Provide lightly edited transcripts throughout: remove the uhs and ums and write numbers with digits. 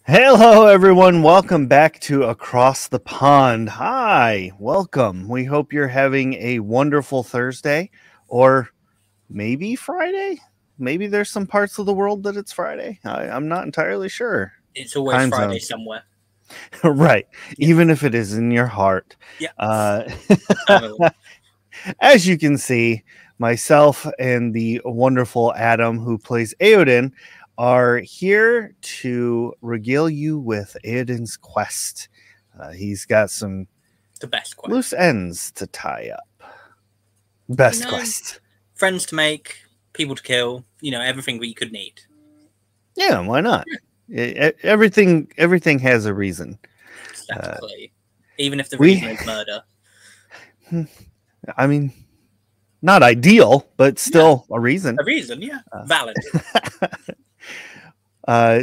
Hello, everyone. Welcome back to Across the Pond. Hi, welcome. We hope you're having a wonderful Thursday or maybe Friday. Maybe there's some parts of the world that it's Friday. I'm not entirely sure. It's always Time Friday zones. somewhere. Right. Yeah. Even if it is in your heart. Yeah. Uh, Eternally. as you can see, myself and the wonderful Adam, who plays Aodin, are here to regale you with Aodin's quest. He's got some The best quest. loose ends to tie up. Best quest. Friends to make, people to kill, everything that you could need. Yeah, why not? Everything has a reason. Exactly. Even if the reason is murder. I mean, not ideal, but still a reason. A reason, yeah. Valid.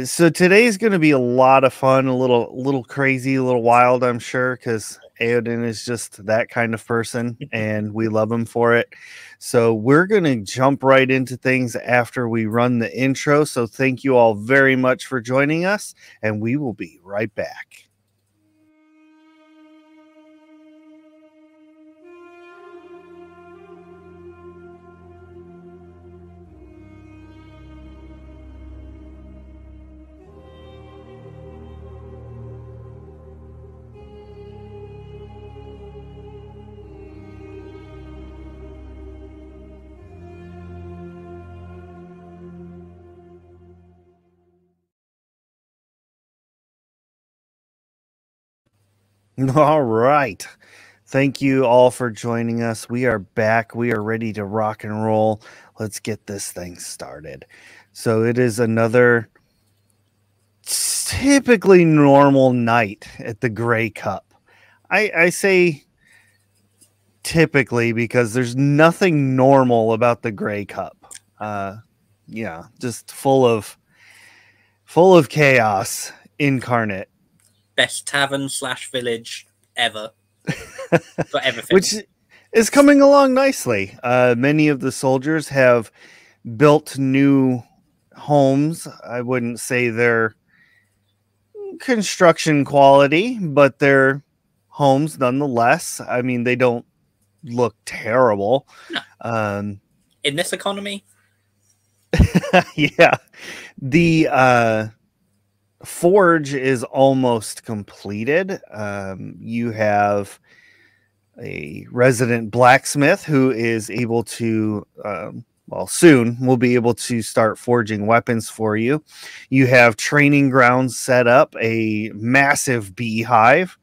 So today's going to be a lot of fun, a little crazy, a little wild, I'm sure, because Aodin is just that kind of person, and we love him for it. So we're going to jump right into things after we run the intro. So thank you all very much for joining us, and we will be right back. All right. Thank you all for joining us. We are back. We are ready to rock and roll. Let's get this thing started. So it is another typically normal night at the Grey Cup. I say typically because there's nothing normal about the Grey Cup. Yeah, just full of chaos incarnate. Best tavern / village ever. For everything. Which is coming along nicely. Many of the soldiers have built new homes. I wouldn't say they're construction quality, but they're homes nonetheless. I mean, they don't look terrible. No. In this economy? Yeah. The forge is almost completed. You have a resident blacksmith who is able to soon we'll be able to start forging weapons for you. You have training grounds set up, a massive beehive,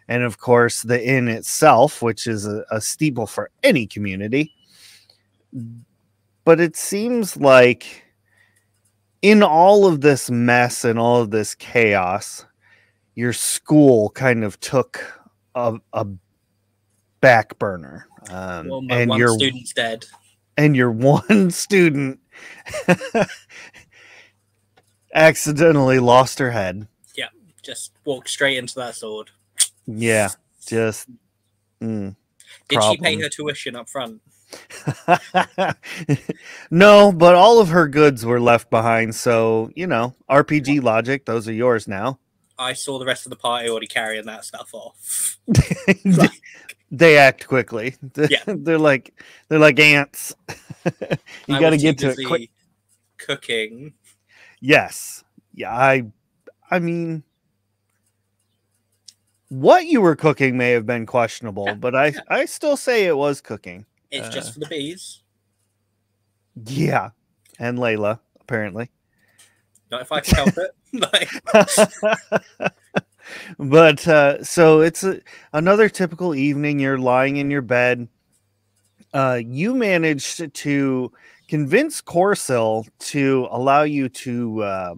and of course the inn itself, which is a staple for any community. But it seems like in all of this mess and all of this chaos, your school kind of took a back burner. And one student's dead. And your one student accidentally lost her head. Yeah, just walked straight into that sword. Yeah, just Did she pay her tuition up front? No, but all of her goods were left behind. So, RPG logic, those are yours now. I saw the rest of the party already carrying that stuff off. They act quickly. Yeah. They're like ants. You got to get to it quick. Cooking. Yes. Yeah, I mean, what you were cooking may have been questionable, but I still say it was cooking. It's just for the bees. Yeah. And Layla, apparently. Not if I can help it. But so it's another typical evening. You're lying in your bed. You managed to convince Corsil to allow you to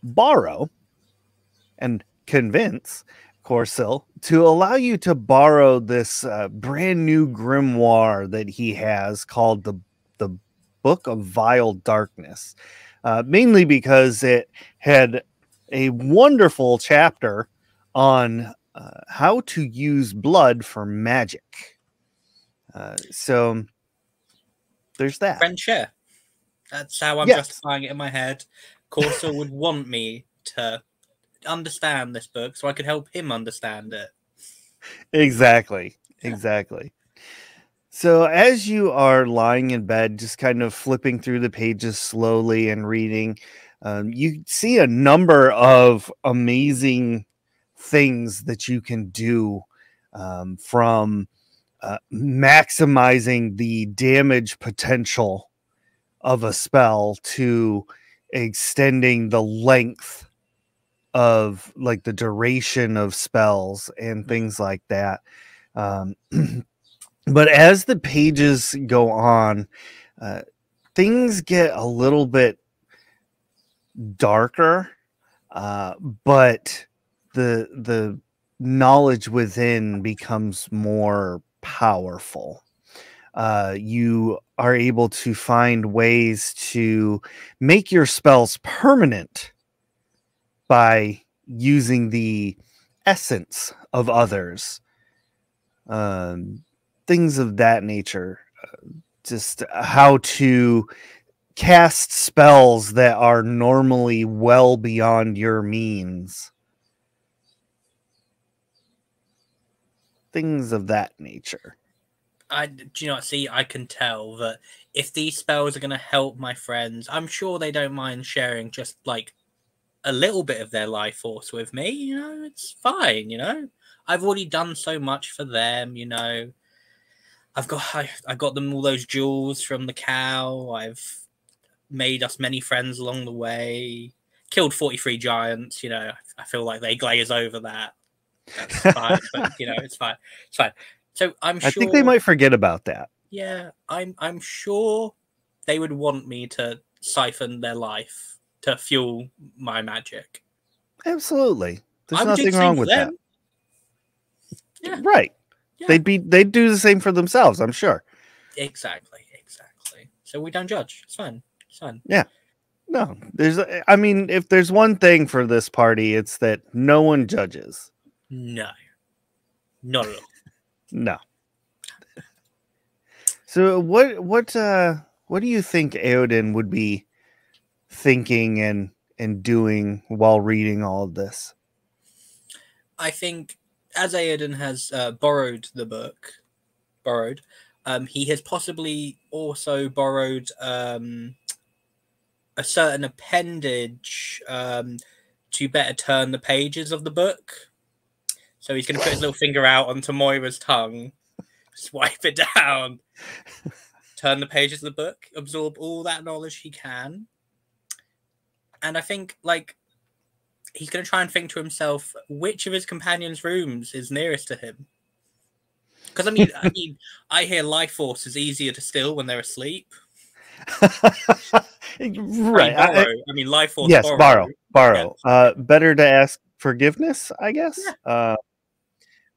borrow and convince Corsil to allow you to borrow this brand new grimoire that he has called the Book of Vile Darkness, mainly because it had a wonderful chapter on how to use blood for magic. So there's that. Friend share. That's how I'm justifying it in my head. Corsil would want me to understand this book so I could help him understand it. Exactly. Exactly. So as you are lying in bed, just kind of flipping through the pages slowly and reading, you see a number of amazing things that you can do, from maximizing the damage potential of a spell to extending the length of like the duration of spells and things like that. Um, but as the pages go on, things get a little bit darker, but the knowledge within becomes more powerful. You are able to find ways to make your spells permanent by using the essence of others, things of that nature. Just how to cast spells that are normally well beyond your means. Things of that nature. Do you know what? See, I can tell that if these spells are going to help my friends, I'm sure they don't mind sharing just like a little bit of their life force with me. You know, it's fine. You know, I've already done so much for them. You know, I got them all those jewels from the cow. I've made us many friends along the way. Killed 43 giants. You know, I feel like they glaze over that. That's fine, but you know, it's fine. It's fine. So I'm sure. I think they might forget about that. Yeah, I'm sure they would want me to siphon their life to fuel my magic. Absolutely. There's I would do nothing the same wrong for with them. that. Yeah. Right. Yeah. They'd do the same for themselves, I'm sure. Exactly. So we don't judge. It's fine. It's fine. Yeah. No, I mean, if there's one thing for this party, it's that no one judges. No. Not at all. No. So what do you think Eowyn would be thinking and doing while reading all of this? I think as Aoden has borrowed the book, he has possibly also borrowed a certain appendage to better turn the pages of the book. So he's going to put his little finger out onto Moira's tongue, swipe it down, turn the pages of the book, absorb all that knowledge he can. And I think, like, he's going to try and think to himself which of his companions' rooms is nearest to him. Because I hear life force is easier to still when they're asleep. Right. Life force. Yes, borrow. Yeah. Better to ask forgiveness, I guess. Yeah.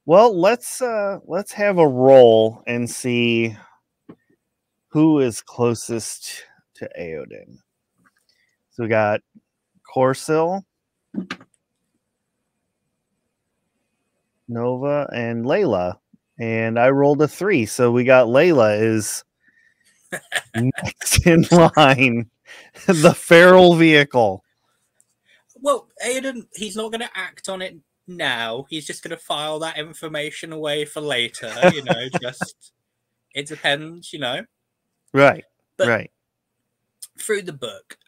Well, let's have a roll and see who is closest to Eowyn. So we got Corsil, Nova, and Layla. And I rolled a 3, so we got Layla is next in line. The feral vehicle. Well, Aoden, he's not going to act on it now. He's just going to file that information away for later. You know, just it depends. You know, right? But right. Through the book,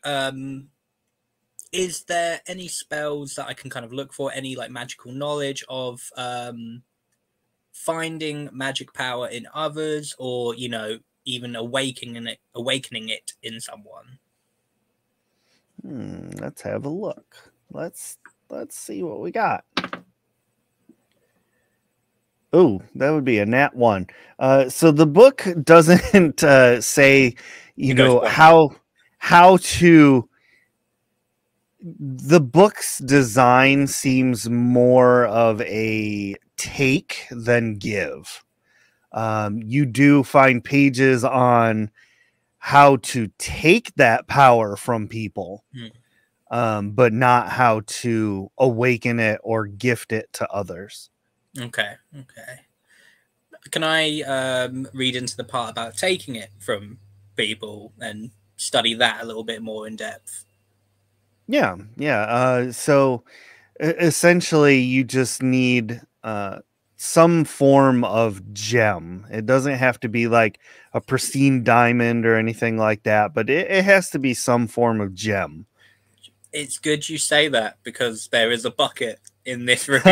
is there any spells that I can kind of look for? Any like magical knowledge of finding magic power in others, or you know, even awakening it in someone? Let's have a look. Let's see what we got. Oh, that would be a nat 1. So the book doesn't say, you know, how to. The book's design seems more of a take than give. You do find pages on how to take that power from people, but not how to awaken it or gift it to others. Okay. Can I read into the part about taking it from people and study that a little bit more in depth? Yeah. So Essentially, you just need some form of gem. It doesn't have to be like a pristine diamond or anything like that, but it has to be some form of gem. It's good you say that because there is a bucket in this room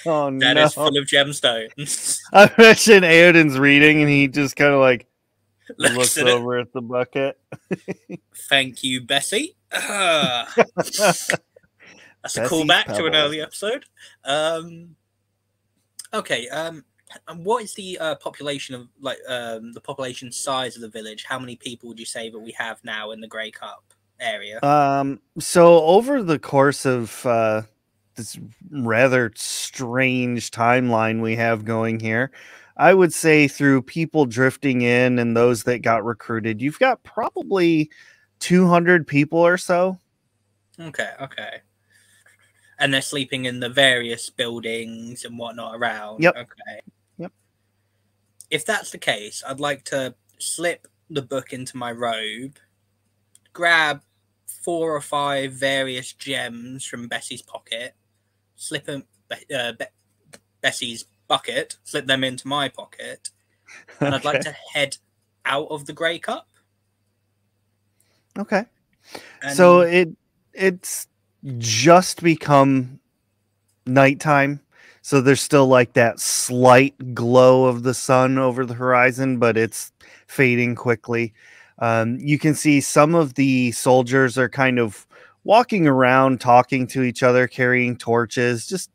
Oh that no! is full of gemstones. I mentioned Aoden's reading, and he just kind of like Looks looks at it. over at the bucket. Thank you, Bessie. That's a Bessie's callback to an Pebbles. early episode. Okay. And what is the population of the population size of the village? How many people would you say that we have now in the Grey Cup area? So over the course of this rather strange timeline we have going here, I would say through people drifting in and those that got recruited, you've got probably 200 people or so. Okay. And they're sleeping in the various buildings and whatnot around. Yep. Okay. Yep. If that's the case, I'd like to slip the book into my robe, grab 4 or 5 various gems from Bessie's pocket, slip them Bessie's bucket, slip them into my pocket, and I'd like to head out of the Grey Cup. Okay. And So it's just become nighttime. So there's still like that slight glow of the sun over the horizon, but it's fading quickly. You can see some of the soldiers are kind of walking around, talking to each other, carrying torches, just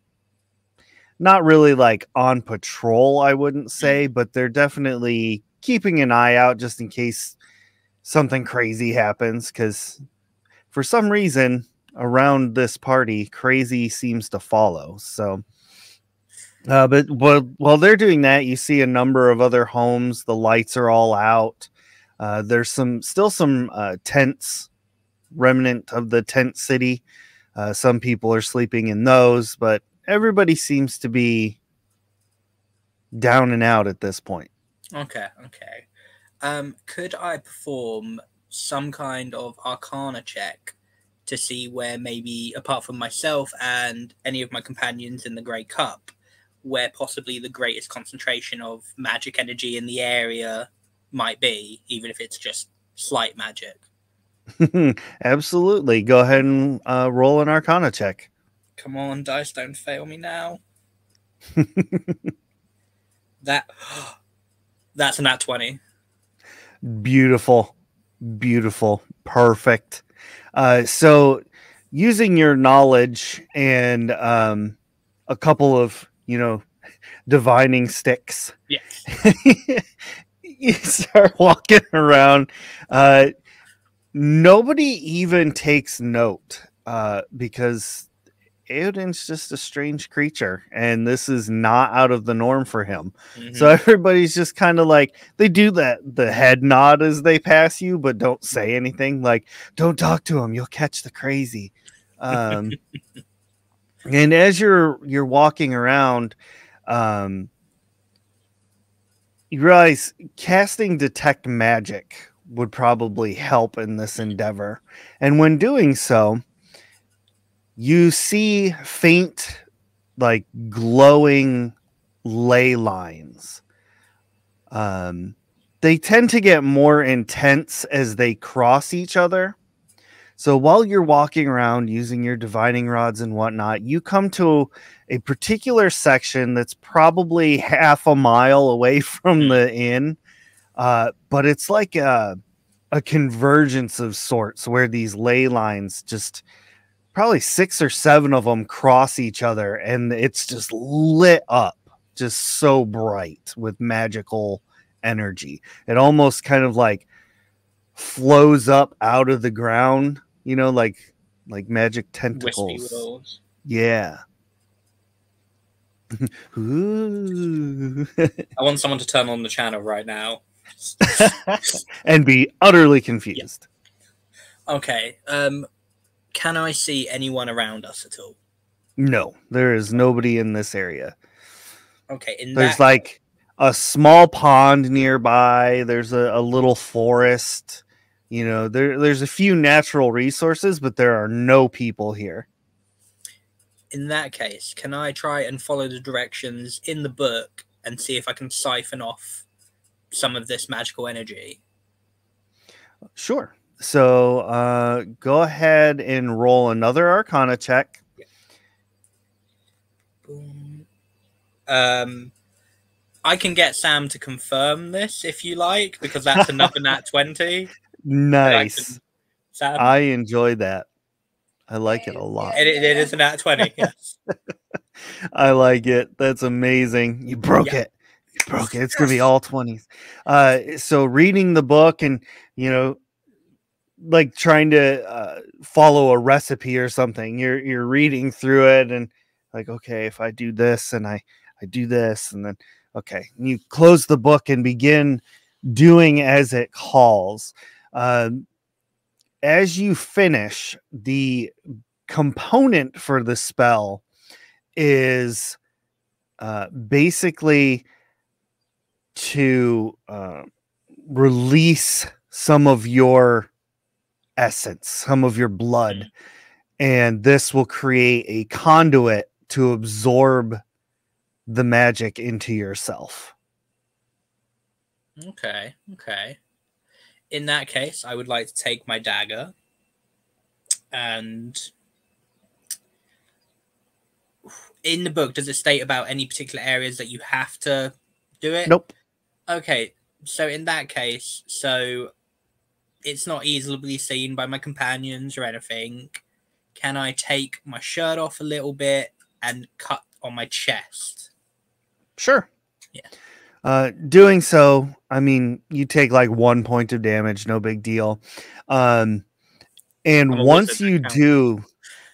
not really like on patrol, I wouldn't say, but they're definitely keeping an eye out just in case something crazy happens. Because for some reason, around this party, crazy seems to follow. So, but while they're doing that, you see a number of other homes. The lights are all out. There's still some tents, remnant of the tent city. Some people are sleeping in those, but everybody seems to be down and out at this point. Okay. Could I perform some kind of arcana check to see where maybe, apart from myself and any of my companions in the Grey Cup, where possibly the greatest concentration of magic energy in the area might be, even if it's just slight magic? Absolutely. Go ahead and roll an arcana check. Come on, dice, don't fail me now. That's a nat 20. Beautiful. Perfect. So using your knowledge and a couple of, divining sticks. Yes. You start walking around. Nobody even takes note because Aoden's just a strange creature, and this is not out of the norm for him. Mm-hmm. So everybody's just kind of like, they do the head nod as they pass you, but don't say anything. Like, don't talk to him, you'll catch the crazy. And as you're walking around, you realize casting detect magic would probably help in this endeavor. And when doing so, you see faint, like glowing ley lines. They tend to get more intense as they cross each other. So while you're walking around using your divining rods and whatnot, you come to a particular section that's probably half a mile away from the inn. But it's like a convergence of sorts where these ley lines just probably 6 or 7 of them cross each other, and it's just lit up, just so bright with magical energy. It almost kind of like flows up out of the ground, like magic tentacles. Yeah. I want someone to turn on the channel right now and be utterly confused. Yeah. Okay. Can I see anyone around us at all? No, there is nobody in this area. Okay. There's like a small pond nearby. There's a little forest. There's a few natural resources, but there are no people here. In that case, can I try and follow the directions in the book and see if I can siphon off some of this magical energy? Sure. So go ahead and roll another Arcana check. Boom. I can get Sam to confirm this if you like, because that's another nat 20. Nice. Sam? I enjoy that. I like it a lot. It is a nat 20, yes. I like it. That's amazing. You broke it. You broke it. It's going to be all 20s. So reading the book and, you know, like trying to follow a recipe or something, you're reading through it and like, okay, if I do this and I do this and then, okay, and you close the book and begin doing as it calls. As you finish, the component for the spell is basically to release some of your essence, some of your blood, and this will create a conduit to absorb the magic into yourself. Okay. In that case, I would like to take my dagger and in the book, does it state about any particular areas that you have to do it? Nope. Okay, so in that case, so it's not easily seen by my companions or anything. Can I take my shirt off a little bit and cut on my chest? Sure. Yeah. Doing so, I mean, you take like 1 point of damage, no big deal. And once you do,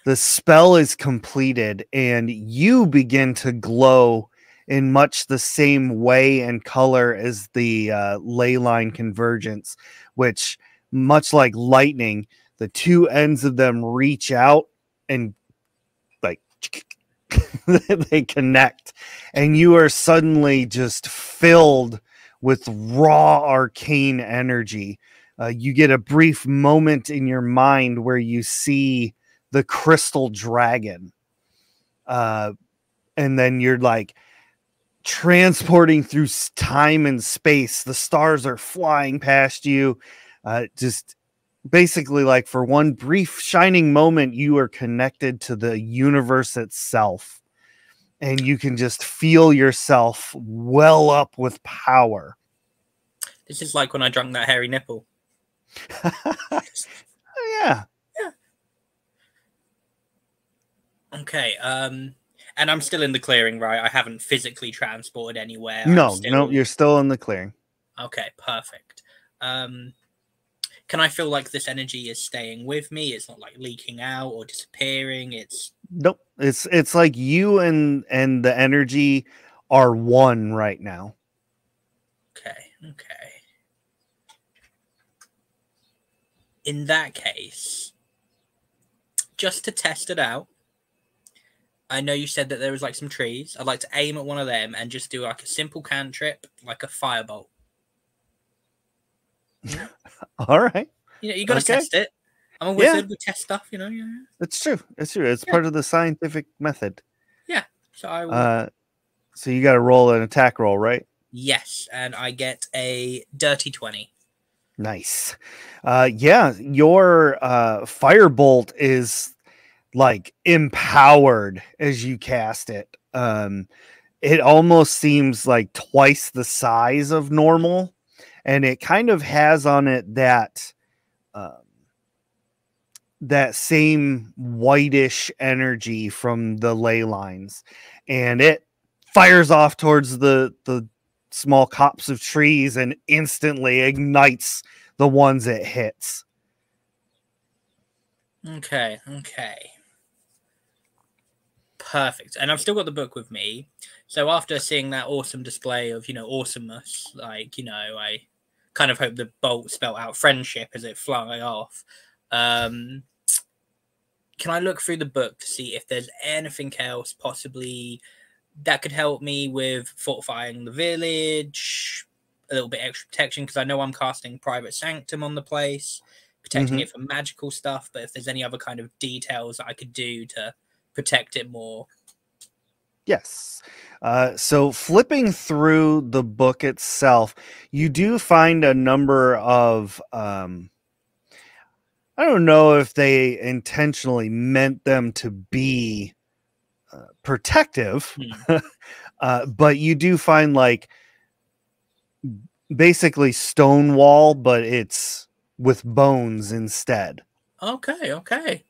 the spell is completed and you begin to glow in much the same way and color as the ley line convergence, which, much like lightning, the two ends of them reach out and like they connect, and you are suddenly just filled with raw arcane energy. You get a brief moment in your mind where you see the crystal dragon, and then you're like transporting through time and space. The stars are flying past you. Just basically, like, for one brief shining moment, you are connected to the universe itself, and you can just feel yourself well up with power. This is like when I drank that hairy nipple. Yeah. Okay, and I'm still in the clearing, right? I haven't physically transported anywhere. No, you're still in the clearing. Okay, perfect. Can I feel like this energy is staying with me? It's not like leaking out or disappearing. It's nope. It's like you and the energy are one right now. Okay. In that case, just to test it out, I know you said that there was like some trees. I'd like to aim at one of them and just do like a simple cantrip, like a firebolt. All right. You know, you got to test it. I'm a wizard. We test stuff, you know. Yeah. It's true. It's part of the scientific method. Yeah. So I will... so you got to roll an attack roll, right? Yes, and I get a dirty 20. Nice. Yeah, your firebolt is like empowered as you cast it. It almost seems like twice the size of normal, and it kind of has on it that that same whitish energy from the ley lines, and it fires off towards the small copse of trees and instantly ignites the ones it hits. Okay. Perfect. And I've still got the book with me. So after seeing that awesome display of, awesomeness, like, I kind of hope the bolt spelled out friendship as it fly off. Can I look through the book to see if there's anything else possibly that could help me with fortifying the village, a little bit extra protection, because I know I'm casting Private Sanctum on the place, protecting it from magical stuff, but if there's any other kind of details that I could do to protect it more. Yes. So flipping through the book itself, you do find a number of I don't know if they intentionally meant them to be protective, but you do find like basically stone wall, but it's with bones instead. Okay.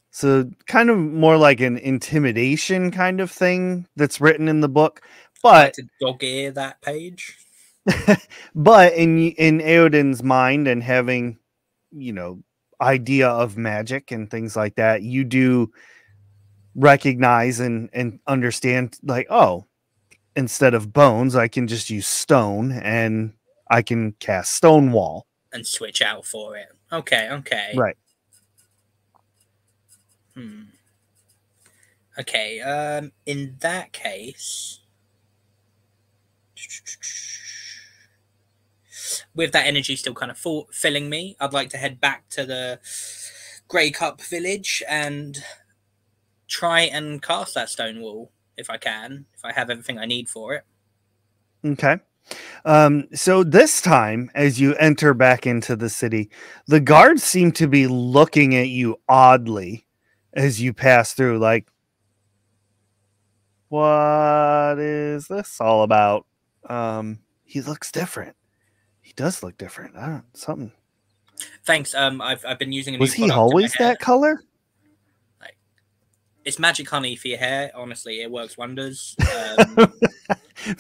So kind of more like an intimidation kind of thing that's written in the book, but to dog ear that page. but in Eodin's mind and having, idea of magic and things like that, you do recognize and understand like, oh, instead of bones, I can just use stone and I can cast stone wall and switch out for it. Okay. Right. Okay. In that case, with that energy still kind of filling me, I'd like to head back to the Grey Cup village and try and cast that stone wall if I can, if I have everything I need for it. Okay. So this time, as you enter back into the city, the guards seem to be looking at you oddly as you pass through, like, what is this all about? He looks different. He does look different. I don't something. Thanks. I've been using a new Was he always that color? Like, it's magic honey for your hair. Honestly, it works wonders.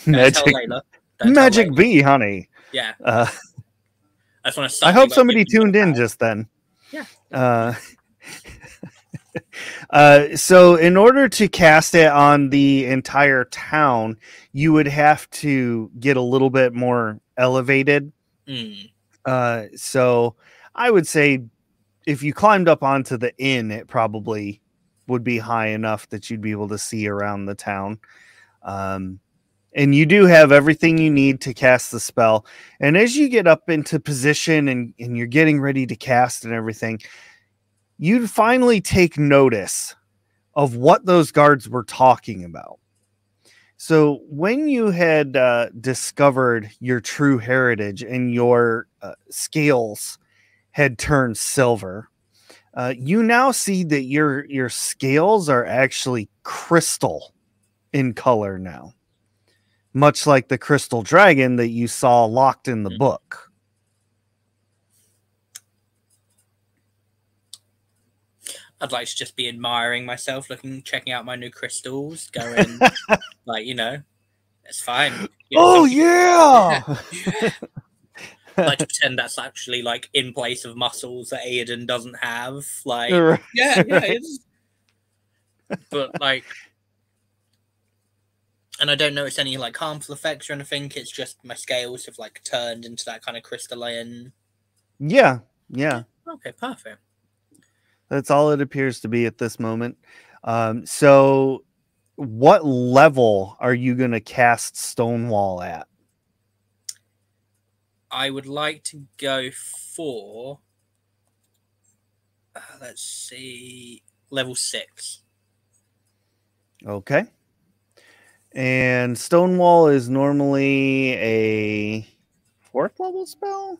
Magic bee honey. Yeah. I just want to. I hope somebody tuned in just then. Yeah. So in order to cast it on the entire town, you would have to get a little bit more elevated. So I would say if you climbed up onto the inn, it probably would be high enough that you'd be able to see around the town. And you do have everything you need to cast the spell. And as you get up into position and you're getting ready to cast and everything, you'd finally take notice of what those guards were talking about. So when you had discovered your true heritage and your scales had turned silver, you now see that your scales are actually crystal in color now, much like the crystal dragon that you saw locked in the book. I'd like to just be admiring myself, checking out my new crystals, going like, it's fine. Yeah. I like to pretend that's actually like in place of muscles that Aiden doesn't have. Like, yeah. But like, and I don't notice any like harmful effects or anything. It's just my scales have like turned into that kind of crystalline. Yeah. Okay, perfect. That's all it appears to be at this moment. So what level are you going to cast Stonewall at? I would like to go for, let's see, level 6. Okay. And Stonewall is normally a 4th level spell?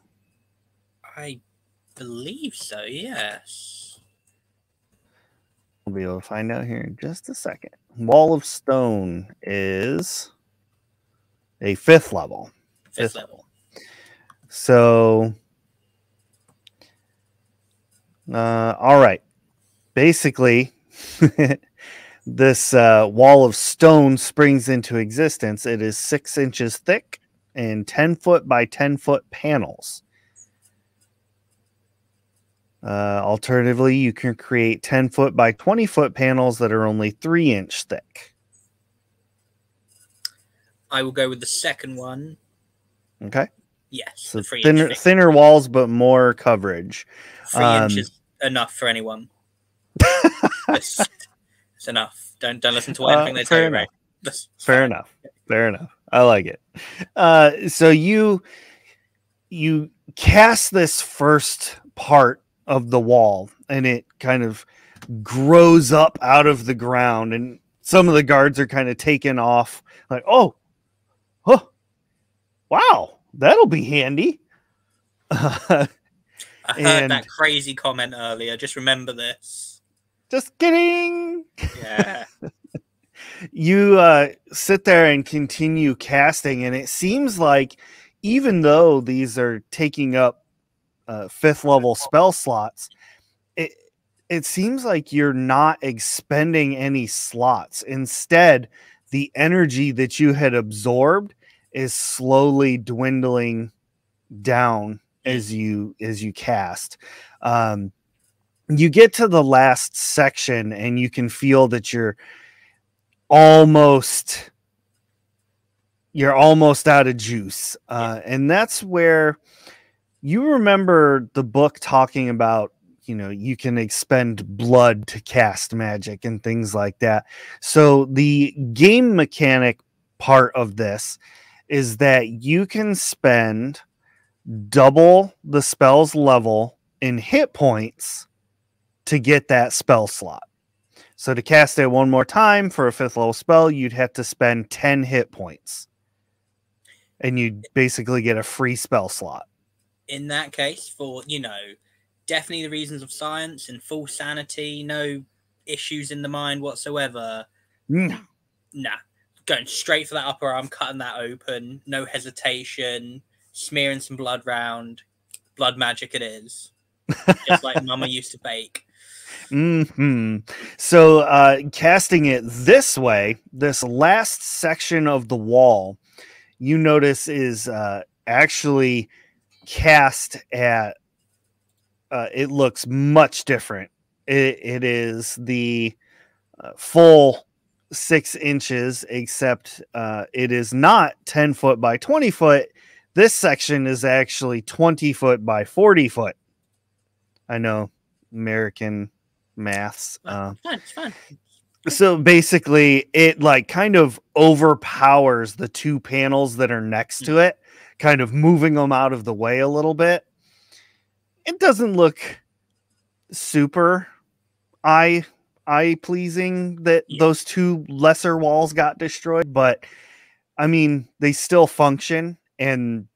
I believe so, yes. We'll be able to find out here in just a second. Wall of Stone is a 5th level. 5th level. So, all right. Basically, this wall of stone springs into existence. It is 6 inches thick and 10 foot by 10 foot panels. Alternatively, you can create 10 foot by 20 foot panels that are only 3 inch thick. I will go with the second one. Okay. Yes. So thinner walls, but more coverage. 3 inches enough for anyone. It's enough. Don't listen to anything they tell you, right? Fair enough. I like it. So you cast this first part of the wall, and it kind of grows up out of the ground, and some of the guards are kind of taken off, like, oh, huh, wow, that'll be handy. I heard And that crazy comment earlier. Just remember this. just kidding. Yeah. You sit there and continue casting, and it seems like even though these are taking up 5th level spell slots, it seems like you're not expending any slots. Instead, the energy that you had absorbed is slowly dwindling down as you cast. You get to the last section and you can feel that you're almost out of juice. And that's where you remember the book talking about, you can expend blood to cast magic and things like that. So the game mechanic part of this is that you can spend double the spell's level in hit points to get that spell slot. So to cast it one more time for a 5th level spell, you'd have to spend 10 hit points. And you'd basically get a free spell slot. In that case, for, definitely the reasons of science and full sanity, no issues in the mind whatsoever. Nah. Going straight for that upper arm, cutting that open, no hesitation, smearing some blood round. Blood magic it is. Just like Mama used to bake. So casting it this way, this last section of the wall, you notice is actually cast at it looks much different. It is the full 6 inches, except it is not 10 foot by 20 foot. This section is actually 20 foot by 40 foot. I know, American maths. It's fun. So basically, it like kind of overpowers the 2 panels that are next to it, kind of moving them out of the way a little bit. It doesn't look super eye pleasing that those 2 lesser walls got destroyed, but I mean, they still function, and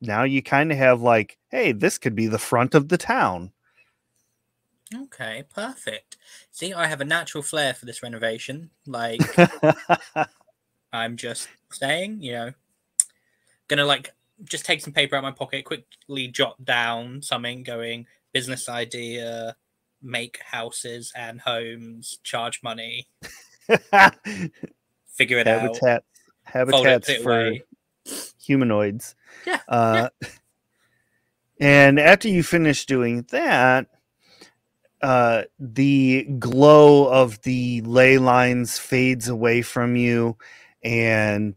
now you kind of have like, hey, this could be the front of the town. Okay, perfect. See, I have a natural flair for this renovation. Like, I'm just saying, gonna like just take some paper out of my pocket, quickly jot down something going, business idea, make houses and homes, charge money, figure it out. Habitats for humanoids. Yeah. And after you finish doing that, the glow of the ley lines fades away from you, and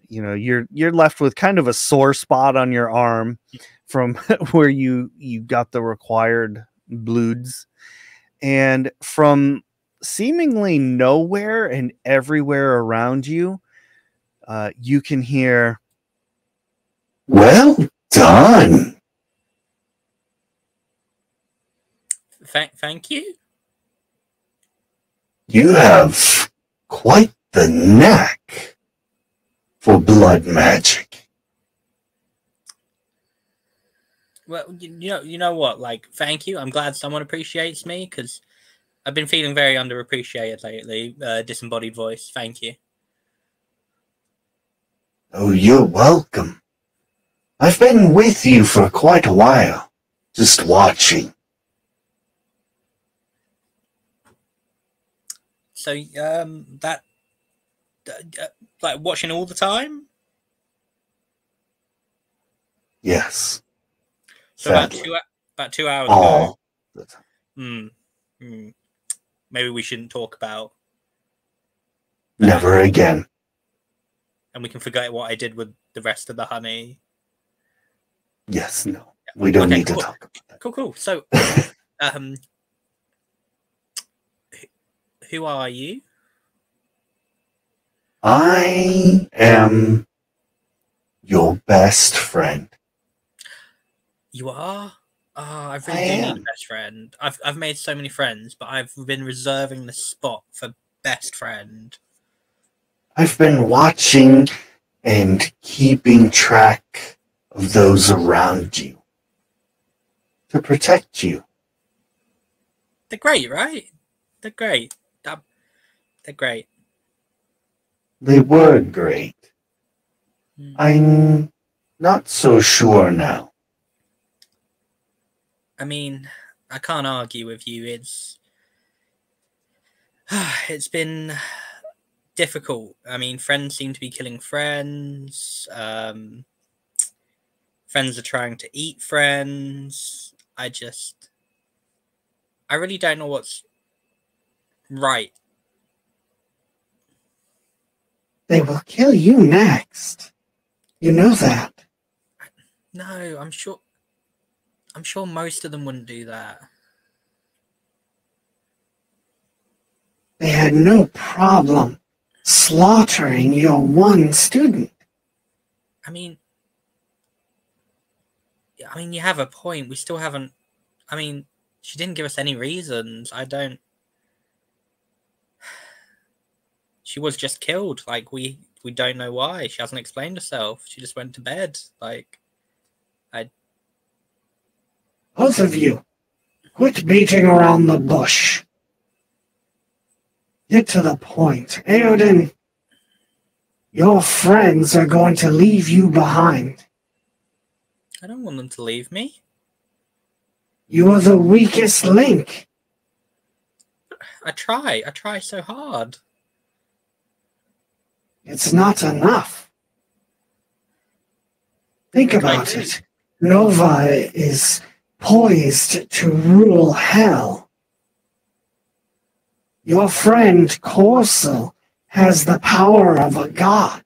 you're left with kind of a sore spot on your arm from where you got the required bloods, and from seemingly nowhere and everywhere around you, you can hear, "Well done." Thank you. You have quite the knack for blood magic. Well, you know what? Like, thank you. I'm glad someone appreciates me, because I've been feeling very underappreciated lately. Disembodied voice. Thank you. Oh, you're welcome. I've been with you for quite a while, just watching. So, that like watching all the time? Yes. So about 2 hours ago. Maybe we shouldn't talk about that. Never again. And we can forget what I did with the rest of the honey. Yes, no. We don't need to talk about that. Cool. So, who are you? I am your best friend. You are? Oh, I I really do need a am. best friend. I've made so many friends, but I've been reserving the spot for best friend. I've been watching and keeping track of those around you to protect you. They're great, right? They're great. They're great. They were great. Mm. I'm not so sure now. I mean, I can't argue with you. It's been difficult. I mean, friends seem to be killing friends. Friends are trying to eat friends. I really don't know what's right. They will kill you next. You know that. No, I'm sure. I'm sure most of them wouldn't do that. They had no problem slaughtering your one student. I mean, you have a point. We still haven't. I mean, she didn't give us any reasons. I don't. She was just killed. Like we don't know why. She hasn't explained herself. She just went to bed. Like I. Both of you, quit beating around the bush. Get to the point. Aoden, your friends are going to leave you behind. I don't want them to leave me. You are the weakest link. I try. I try so hard. It's not enough. Think What can I about do? it. Nova is poised to rule hell. Your friend Corso has the power of a god.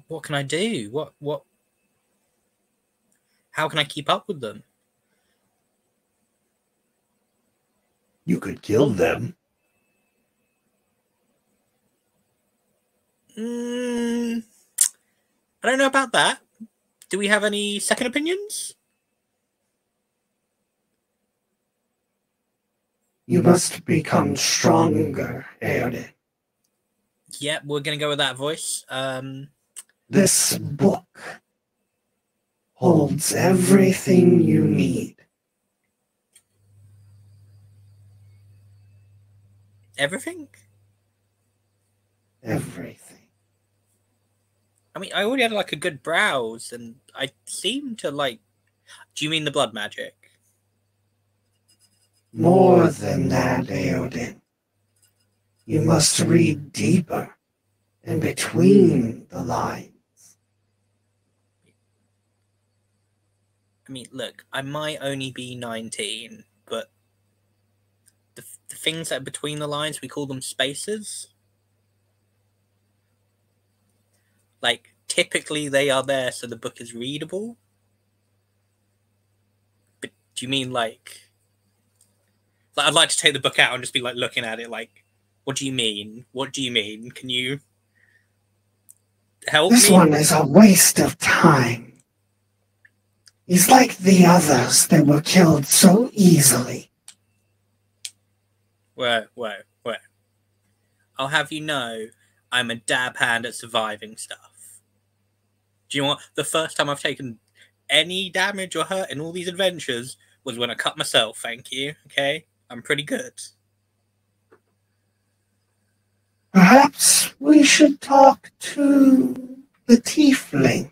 What can I do? What? How can I keep up with them? You could kill them. I don't know about that. Do we have any second opinions? You must become stronger, Aoden. Yeah, we're gonna go with that voice. This book holds everything you need. Everything. Everything. I mean, I already had like a good browse, and I seem to like. Do you mean the blood magic? More than that, Aoden. You must read deeper and between the lines. I mean, look, I might only be 19, but the things that are between the lines, we call them spaces. Like, typically they are there so the book is readable. But do you mean like I'd like to take the book out and just be like looking at it like, what do you mean? What do you mean? Can you help This me? one is a waste of time. He's like the others that were killed so easily. Whoa. I'll have you know, I'm a dab hand at surviving stuff. Do you know what? The first time I've taken any damage or hurt in all these adventures was when I cut myself, thank you, okay? I'm pretty good. Perhaps we should talk to the tiefling.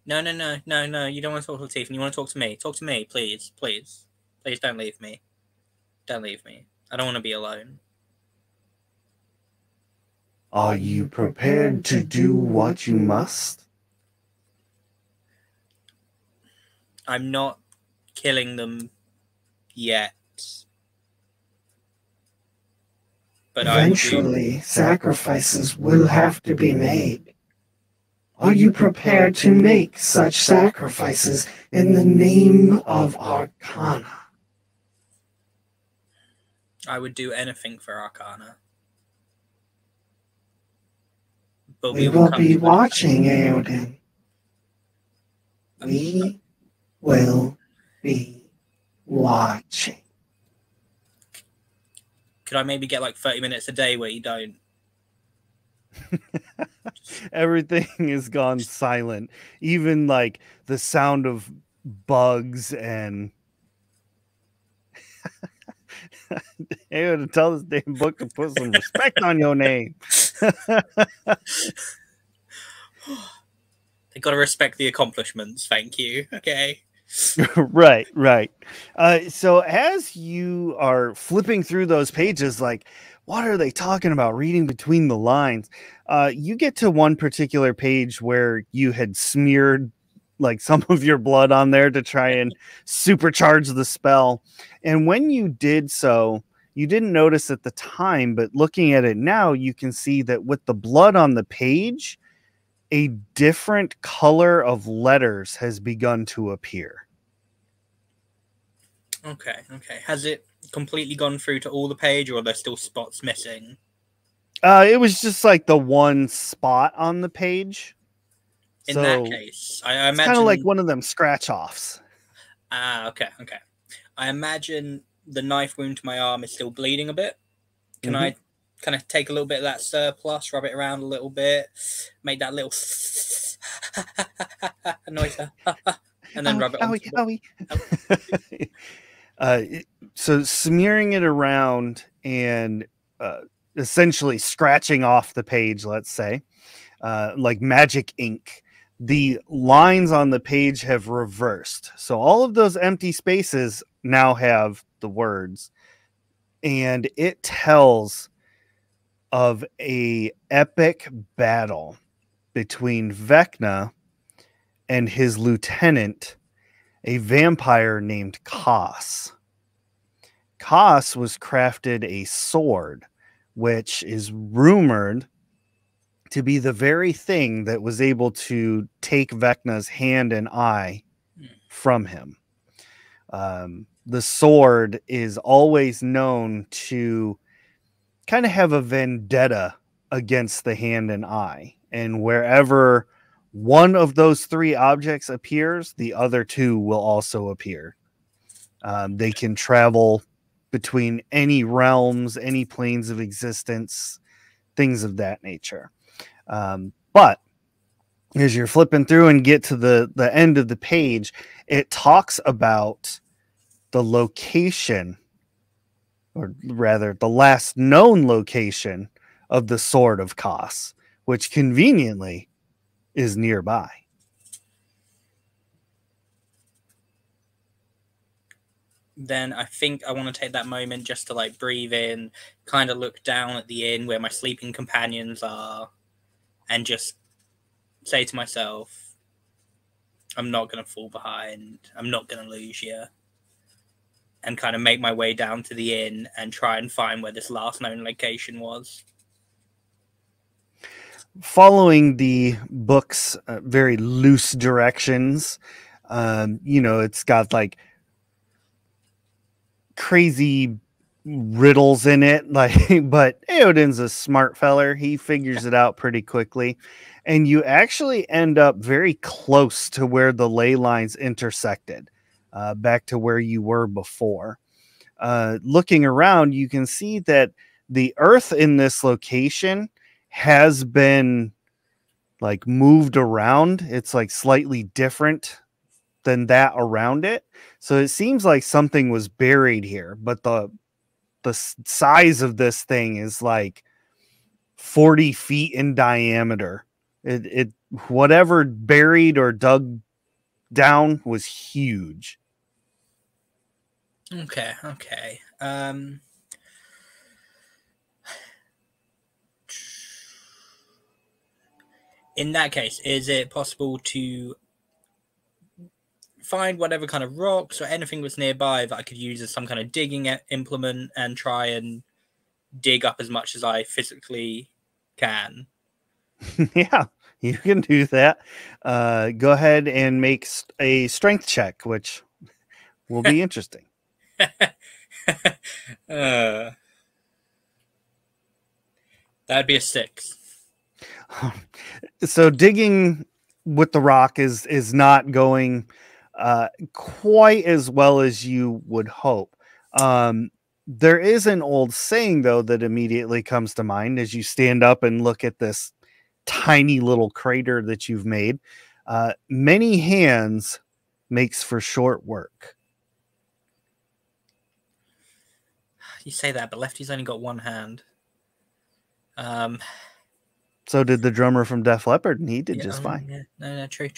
No, you don't want to talk to Tiffany, you want to talk to me. Talk to me, please. Please don't leave me. Don't leave me. I don't want to be alone. Are you prepared to do what you must? I'm not killing them yet. But eventually, sacrifices will have to be made. Are you prepared to make such sacrifices in the name of Arcana? I would do anything for Arcana. but We will will come be to watching, Eodin. We will be watching. Could I maybe get like 30 minutes a day where you don't? Everything has gone silent. Even like the sound of bugs and hey, to tell this damn book to put some respect on your name. They got to respect the accomplishments. Thank you. Okay. Right, right. So as you are flipping through those pages, like, what are they talking about? Reading between the lines, you get to one particular page where you had smeared like some of your blood on there to try and supercharge the spell. And when you did so, you didn't notice at the time, but looking at it now, you can see that with the blood on the page, a different color of letters has begun to appear. Okay. Okay. Has it completely gone through to all the page, or are there still spots missing? It was just like the one spot on the page. In that case, I it's kind imagine of like one of them scratch offs. Okay. Okay. I imagine the knife wound to my arm is still bleeding a bit. Can I kind of take a little bit of that surplus, rub it around a little bit, make that little noise, and then rub it on. So smearing it around and essentially scratching off the page, let's say, like magic ink, the lines on the page have reversed. So all of those empty spaces now have the words, and it tells of a epic battle between Vecna and his lieutenant, a vampire named Koss. Koss was crafted a sword, which is rumored to be the very thing that was able to take Vecna's hand and eye from him. The sword is always known to kind of have a vendetta against the hand and eye. And wherever one of those three objects appears, the other two will also appear. They can travel between any realms, any planes of existence, things of that nature. But as you're flipping through and get to the end of the page, it talks about the location, or rather the last known location of the Sword of Koss, which conveniently is nearby. Then I think I want to take that moment just to like breathe in, kind of look down at the inn where my sleeping companions are, and just say to myself, I'm not going to fall behind. I'm not going to lose you. And kind of make my way down to the inn and try and find where this last known location was. Following the book's very loose directions, it's got like crazy riddles in it, like, but Eodin's a smart feller. He figures it out pretty quickly, and you actually end up very close to where the ley lines intersected, back to where you were before. Looking around, you can see that the earth in this location has been like moved around. It's like slightly different than that around it. So it seems like something was buried here, but the size of this thing is like 40 feet in diameter. It whatever buried or dug down was huge. Okay. In that case, is it possible to find whatever kind of rocks or anything that's nearby that I could use as some kind of digging implement and try and dig up as much as I physically can? Yeah, you can do that. Go ahead and make a strength check, which will be interesting. That'd be a 6. So digging with the rock is not going quite as well as you would hope. There is an old saying though that immediately comes to mind as you stand up and look at this tiny little crater that you've made. Many hands makes for short work. You say that, but Lefty's only got one hand. So did the drummer from Def Leppard, and he did just fine. Yeah. No, true.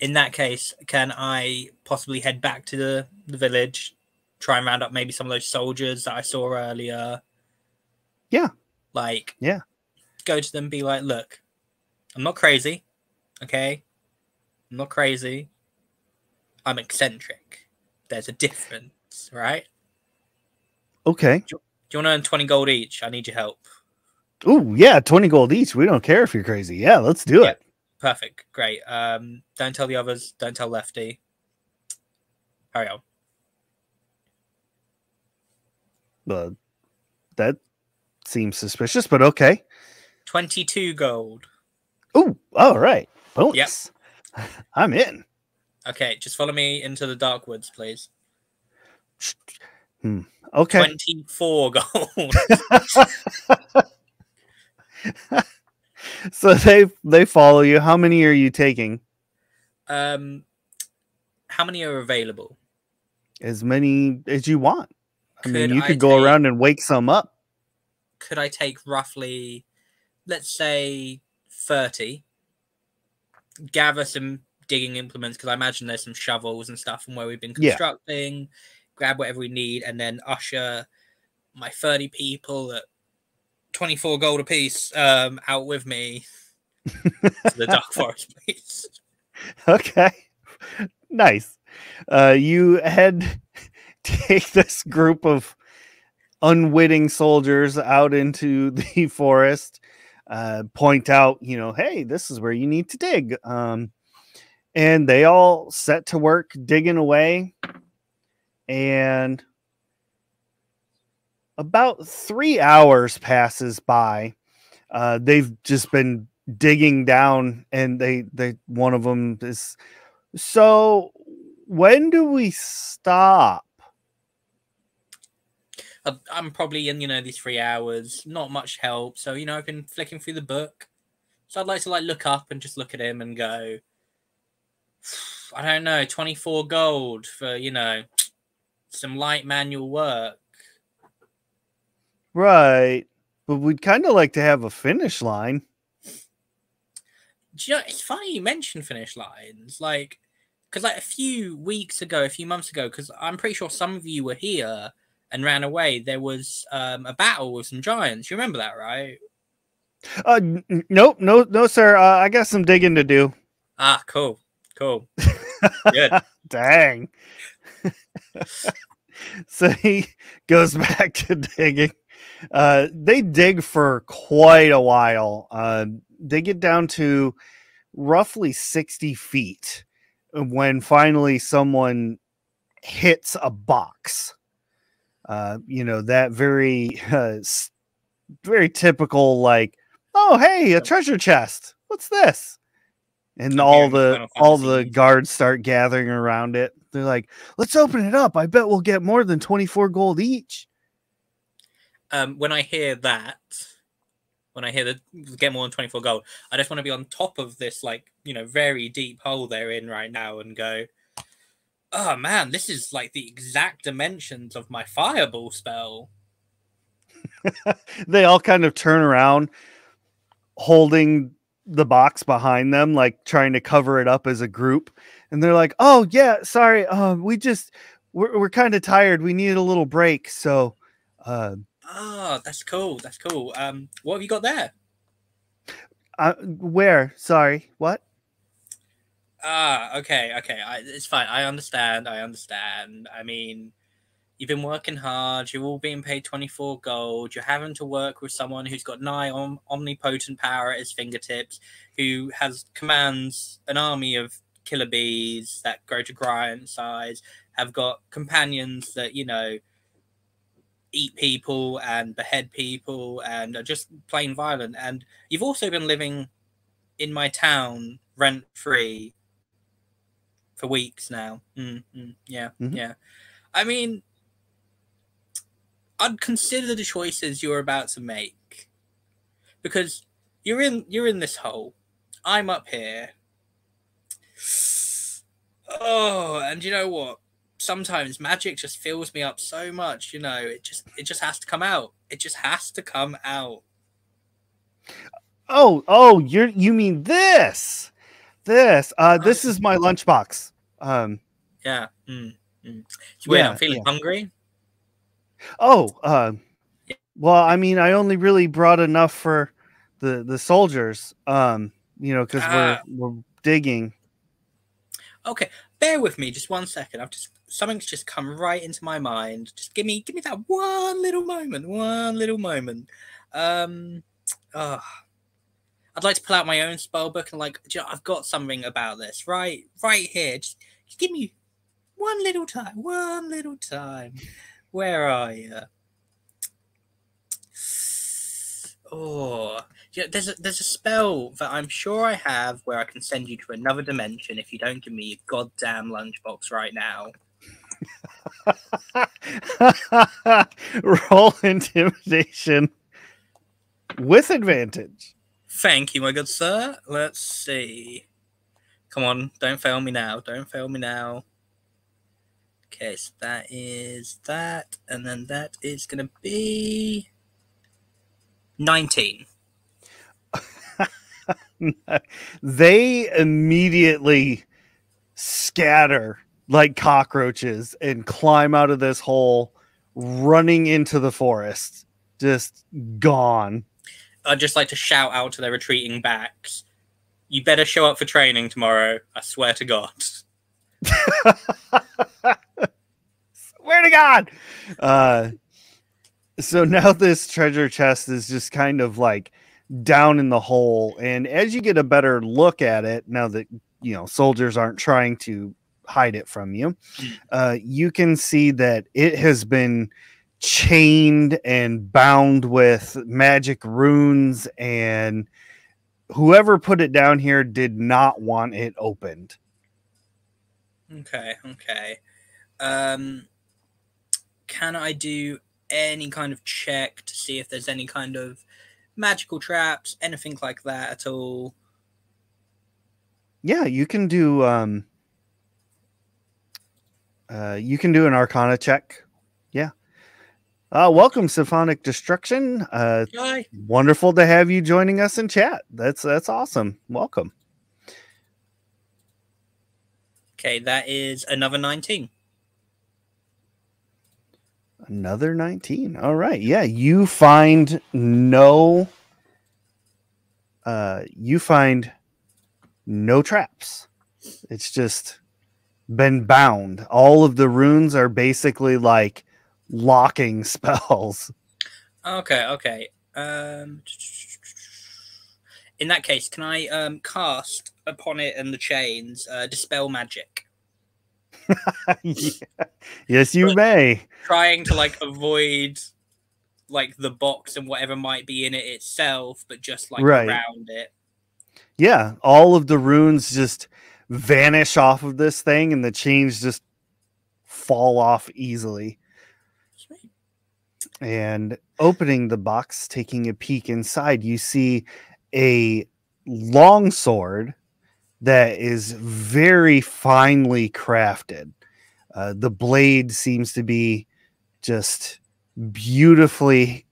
In that case, can I possibly head back to the village, try and round up maybe some of those soldiers that I saw earlier? Yeah. Yeah. Go to them, be like, look, I'm not crazy, okay? I'm not crazy. I'm eccentric. There's a difference, right? Okay. Do you want to earn 20 gold each? I need your help. Ooh, yeah, 20 gold each. We don't care if you're crazy. Yeah, let's do it. Perfect. Great. Don't tell the others. Don't tell Lefty. Hurry on. That seems suspicious, but okay. 22 gold. Ooh, all right. Bonus. Yep. I'm in. Okay, just follow me into the dark woods, please. Okay. 24 gold. So they follow you. How many are you taking? How many are available? As many as you want. I mean, you could go around and wake some up. Could I take roughly, let's say, 30? Gather some digging implements, because I imagine there's some shovels and stuff from where we've been constructing. Yeah. Grab whatever we need, and then usher my 30 people at 24 gold apiece out with me to the Dark Forest, please. Okay. Nice. You take this group of unwitting soldiers out into the forest, point out, hey, this is where you need to dig. And they all set to work digging away. And about 3 hours passes by. They've just been digging down, and they one of them is, so when do we stop? I'm probably in, these 3 hours, not much help. So, I've been flicking through the book. So I'd like to look up and just look at him and go, I don't know, 24 gold for, some light manual work. Right. But we'd kind of like to have a finish line. Do you know, it's funny you mention finish lines. Because a few months ago, because I'm pretty sure some of you were here and ran away, there was a battle with some giants. You remember that, right? Nope. No, sir. I got some digging to do. Ah, cool. Good. Dang. So he goes back to digging. They dig for quite a while. They get down to roughly 60 feet when finally someone hits a box. That very, very typical, oh, hey, a treasure chest. What's this? And all the guards start gathering around it. They're like, let's open it up. I bet we'll get more than 24 gold each. When I hear that, get more than 24 gold, I just want to be on top of this, very deep hole they're in right now and go, oh man, this is the exact dimensions of my fireball spell. They all kind of turn around, holding the box behind them, trying to cover it up as a group. And they're like, oh yeah, sorry. We're kind of tired. We need a little break. So, that's cool. What have you got there? Where? Sorry. What? Okay. It's fine. I understand. I mean, you've been working hard. You're all being paid 24 gold. You're having to work with someone who's got nigh on omnipotent power at his fingertips, who commands an army of killer bees that grow to giant size, have got companions that, eat people and behead people and are just plain violent. And you've also been living in my town rent free for weeks now. Yeah, yeah. I mean, I'd consider the choices you're about to make because you're in this hole. I'm up here. Oh, and you know what? Sometimes magic just fills me up so much, you know, it just has to come out. It just has to come out. Oh, you mean this? This is my lunchbox. Yeah. It's weird. I'm feeling hungry. Oh, well, I mean, I only really brought enough for the soldiers. You know, because we're digging. Okay, bear with me just 1 second. Something's just come right into my mind. Just give me that one little moment. I'd like to pull out my own spell book and I've got something about this right here. Just give me one little time. Where are you? Oh, yeah. There's a spell that I'm sure I have where I can send you to another dimension if you don't give me your goddamn lunchbox right now. Roll intimidation with advantage. Thank you, my good sir. Let's see. Come on, don't fail me now. Okay, so that is that, and then that is going to be 19. They immediately scatter like cockroaches and climb out of this hole, running into the forest. Just gone. I'd just like to shout out to their retreating backs. You better show up for training tomorrow. I swear to God. Swear to God. So now this treasure chest is just kind of like down in the hole. And as you get a better look at it, now that, you know, soldiers aren't trying to hide it from you, you can see that it has been chained and bound with magic runes, and whoever put it down here did not want it opened. Okay. Can I do any kind of check to see if there's any kind of magical traps, anything like that at all? Yeah, you can do an Arcana check. Yeah. Welcome, Symphonic Destruction. Hi. Wonderful to have you joining us in chat. That's awesome. Welcome. Okay, that is another 19. Another 19. All right. Yeah, you find no traps. It's just been bound. All of the runes are basically like locking spells. Okay. In that case, can I cast upon it and the chains dispel magic? Yeah. Yes, you may. Trying to avoid the box and whatever might be in it itself, but just around it. Yeah, all of the runes just vanish off of this thing, and the chains just fall off easily. Sweet. And opening the box, taking a peek inside, you see a longsword that is very finely crafted. The blade seems to be just beautifully,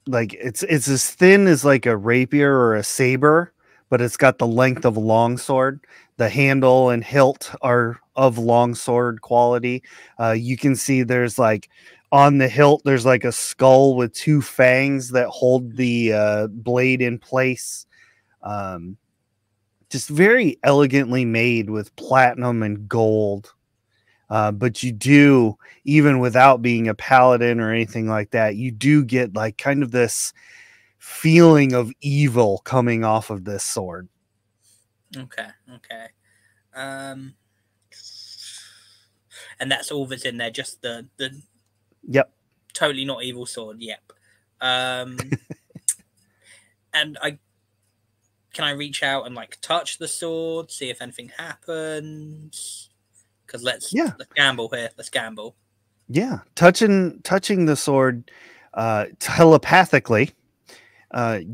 like it's as thin as like a rapier or a saber, but it's got the length of a longsword. The handle and hilt are of longsword quality. You can see there's on the hilt, there's like a skull with two fangs that hold the blade in place. Just very elegantly made with platinum and gold. But you do, even without being a paladin or anything like that, you do get kind of this feeling of evil coming off of this sword. Okay. And that's all that's in there, just the Yep. totally not evil sword. Yep. And can I reach out and like touch the sword, see if anything happens? Because let's gamble here. Let's gamble. Yeah, touching the sword telepathically,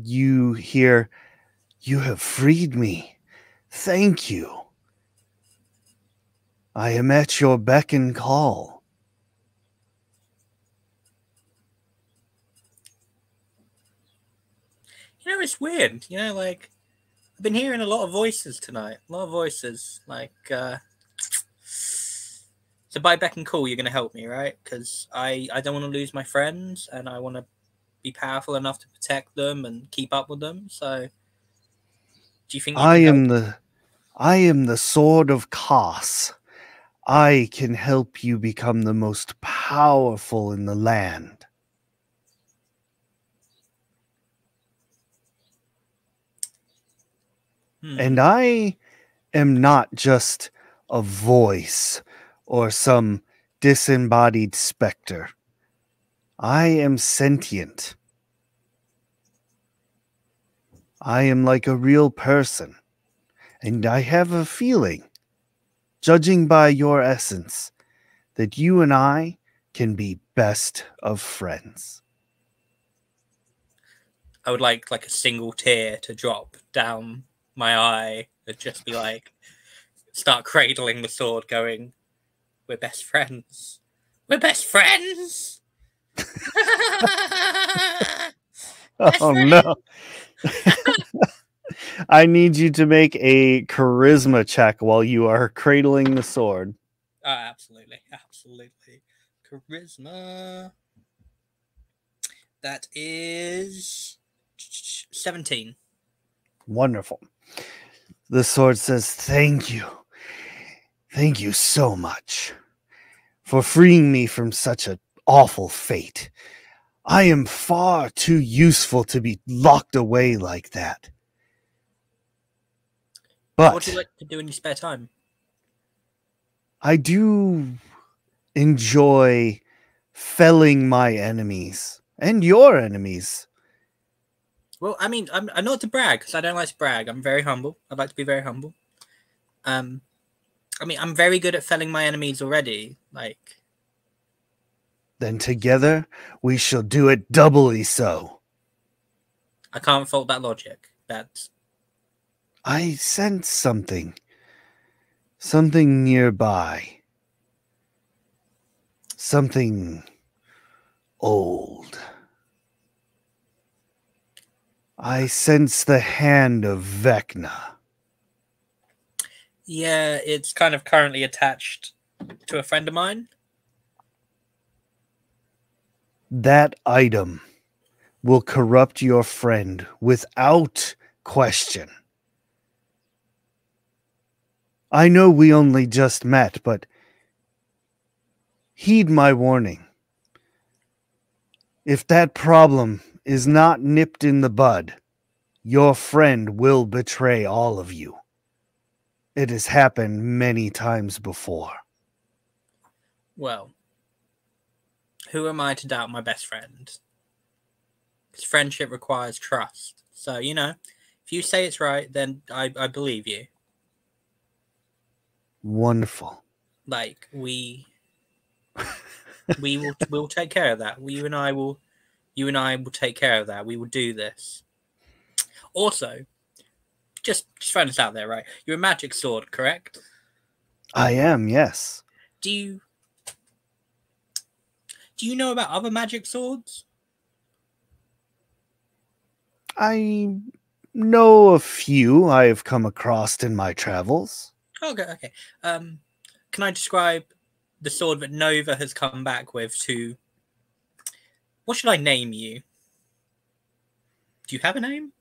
you hear, "You have freed me. Thank you. I am at your beck and call." You know, it's weird. You know, like I've been hearing a lot of voices tonight. A lot of voices. Like, so by beck and call, you're going to help me, right? Because I don't want to lose my friends, and I want to be powerful enough to protect them and keep up with them. So, do you think you can help? I am the sword of Kos. I can help you become the most powerful in the land. And I am not just a voice or some disembodied specter. I am sentient. I am like a real person. And I have a feeling, judging by your essence, that you and I can be best of friends. I would like a single tear to drop down my eye and just be like, start cradling the sword, going, "We're best friends. We're best friends." Oh no. I need you to make a charisma check while you are cradling the sword. Absolutely. Charisma. That is 17. Wonderful. The sword says, "Thank you. Thank you so much for freeing me from such an awful fate. I am far too useful to be locked away like that. But what do you like to do in your spare time?" I do enjoy felling my enemies and your enemies. Well, I mean, I'm not to brag, because I don't like to brag. I'm very humble. I'd like to be very humble. I mean, I'm very good at felling my enemies already. Like, Then together we shall do it doubly so. I can't fault that logic. That's... I sense something. Something nearby. Something old. I sense the hand of Vecna. Yeah, it's kind of currently attached to a friend of mine. That item will corrupt your friend without question. I know we only just met, but heed my warning. If that problem is not nipped in the bud, your friend will betray all of you. It has happened many times before. Well, who am I to doubt my best friend? Because friendship requires trust. So, you know, if you say it's right, then I believe you. Wonderful. Like, we'll take care of that. You and I will take care of that. We will do this. Also, just throwing this out there, right? You're a magic sword, correct? I am, yes. Do you know about other magic swords? I know a few I have come across in my travels. Okay. Can I describe the sword that Nova has come back with to... What should I name you? Do you have a name?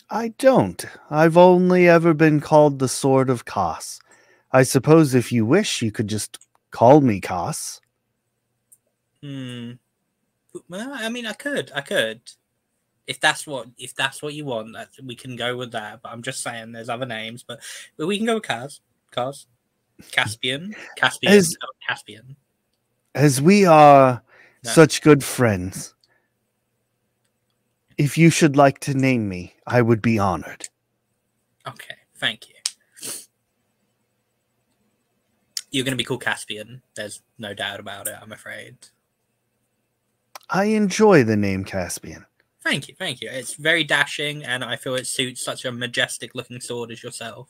I don't. I've only ever been called the Sword of Kos. I suppose if you wish, you could just call me Kos. Well, I mean, I could. If that's what you want, we can go with that. But I'm just saying, there's other names, but we can go with Caspian. As we are No. Such good friends. If you should like to name me, I would be honored. Okay, thank you. You're going to be called Caspian. There's no doubt about it, I'm afraid. I enjoy the name Caspian. Thank you, thank you. It's very dashing, and I feel it suits such a majestic-looking sword as yourself.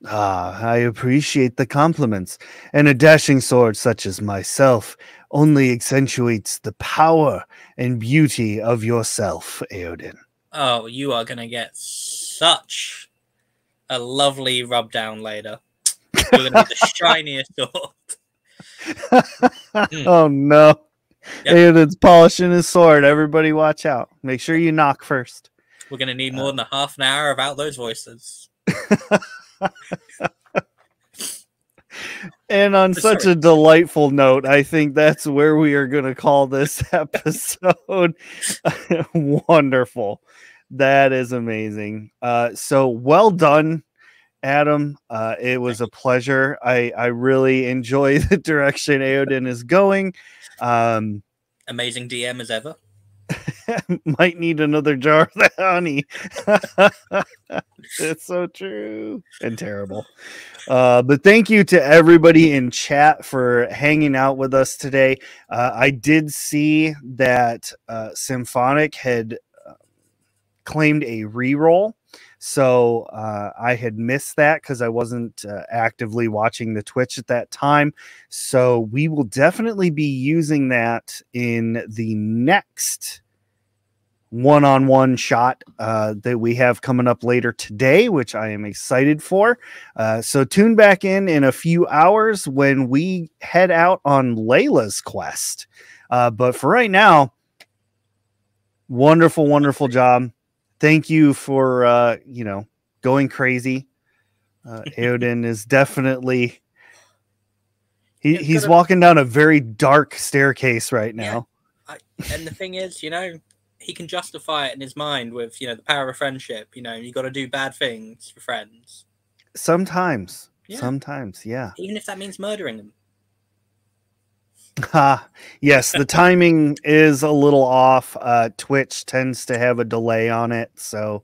Ah, I appreciate the compliments. And a dashing sword such as myself only accentuates the power and beauty of yourself, Eodin. Oh, you are going to get such a lovely rub down later. You're going to be the shiniest sword. Oh no. Yep. Eodin's polishing his sword. Everybody watch out. Make sure you knock first. We're going to need more than a half an hour about those voices. And on such a delightful note, I think that's where we are going to call this episode. Wonderful. That is amazing. So well done, Adam. It was a pleasure. I really enjoy the direction Eodin is going. Amazing DM as ever. Might need another jar of that honey. It's so true and terrible. But thank you to everybody in chat for hanging out with us today. I did see that Symphonic had claimed a reroll. So I had missed that because I wasn't actively watching the Twitch at that time. So we will definitely be using that in the next one-on-one shot that we have coming up later today, which I am excited for. So tune back in a few hours when we head out on Layla's quest. But for right now, wonderful job. Thank you for going crazy. Eodin is definitely he's walking down a very dark staircase right now. Yeah. And the thing is, he can justify it in his mind with, the power of friendship. You got to do bad things for friends. Sometimes. Yeah. Sometimes, yeah. Even if that means murdering them. Yes, the timing is a little off. Twitch tends to have a delay on it, so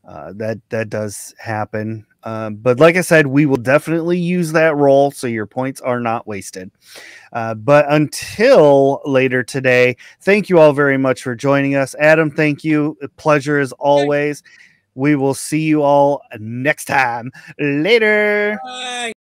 that does happen. But like I said, we will definitely use that roll, so your points are not wasted. But until later today, thank you all very much for joining us. Adam, thank you. A pleasure as always. We will see you all next time. Later. Bye.